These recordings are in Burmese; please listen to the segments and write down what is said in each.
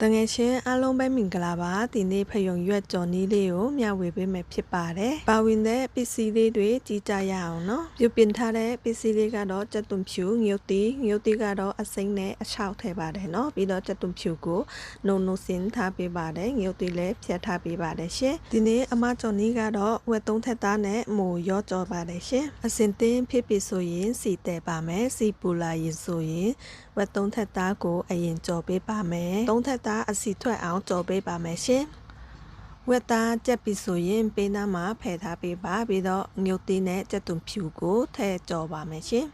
တငယ်ချင်းအားလုံးပဲမင်္ဂလာပါဒီနေ့ဖယုံရွက်ကြော်နီးလေးကိုမျှဝေပေးမယ်ဖြစ်ပါတယ်ပါဝင်တဲ့ပစ္စည်းလေးတွေကြည့်ကြရအောင်နော်ပြုပြင်ထားတဲ့ပစ္စည်းလေးကတော့ကြက်သွန်ဖြူငြုတ်တီကတော့အစိမ်းနဲ့အချောက်ထည့်ပါတယ်နော်ပြီးတော့ကြက်သွန်ဖြူကိုနုံစင်းထားပေးပါတယ်ငြုတ်တီလည်းဖြတ်ထားပေးပါတယ်ရှင်ဒီနေ့အမကြော်နီးကတော့ဝက်သုံးထက်သားနဲ့မိုးရောကြော်ပါတယ်ရှင်အစင်တင်းဖြစ်ပြီဆိုရင်စီတဲ့ပါမယ်စီပူလာရင်ဆိုရင်ဝက်သုံးထက်သားကိုအရင်ကြော်ပေးပါမယ်သုံးထက်သားအစီထွက်အောင်ကြော်ပေးပါမယ်ရှင်ဝက်သားကြက်ပြီဆိုရင်ပေးနာမှာဖယ်ထားပေးပါပြီးတော့ငြုတ်သေးနဲ့ကြက်သွန်ဖြူကိုထည့်ကြော်ပါမယ်ရှင်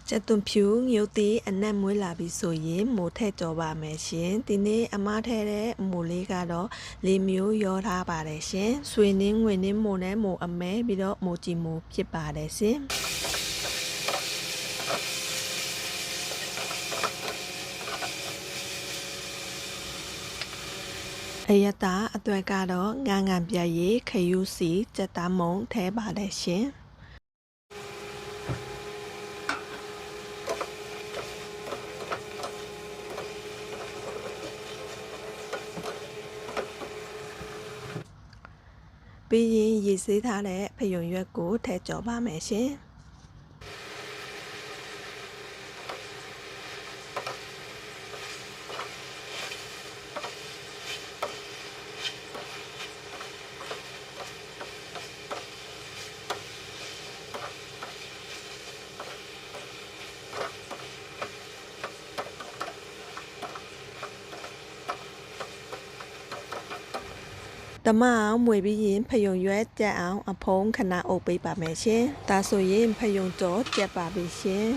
ကျက်သွန်ဖြူငြုတ်တီအနက်မွေးလာပြီဆိုရင်မိုးထည့်ကြော်ပါမယ်ရှင်ဒီနေ့အမထည့်တဲ့မိုးလေးကတော့လေးမျိုးရောထားပါတယ်ရှင်ဆွေနှင်းငွေနှင်းမိုးနဲ့မိုးအမဲပြီးတော့မိုးကြည်မိုးဖြစ်ပါတယ်ရှင်အယတာအတွက်ကတော့ငန်းပြတ်ရည်ခယူးစီကြက်သားမုံထဲပါတယ်ရှင်ပြီးရင်ရေဆေးထားတဲ့ဖယုံရွက်ကိုထည့်ကြော်ပါမယ်ရှင်တမအောင်မွေပြီးရင်ဖယုံရွက်ကြက်အောင်အဖုံးခဏအုပ်ပေးပါမယ်ရှင်ဒါဆိုရင်ဖယုံကြော်ကြက်ပါပြီရှင်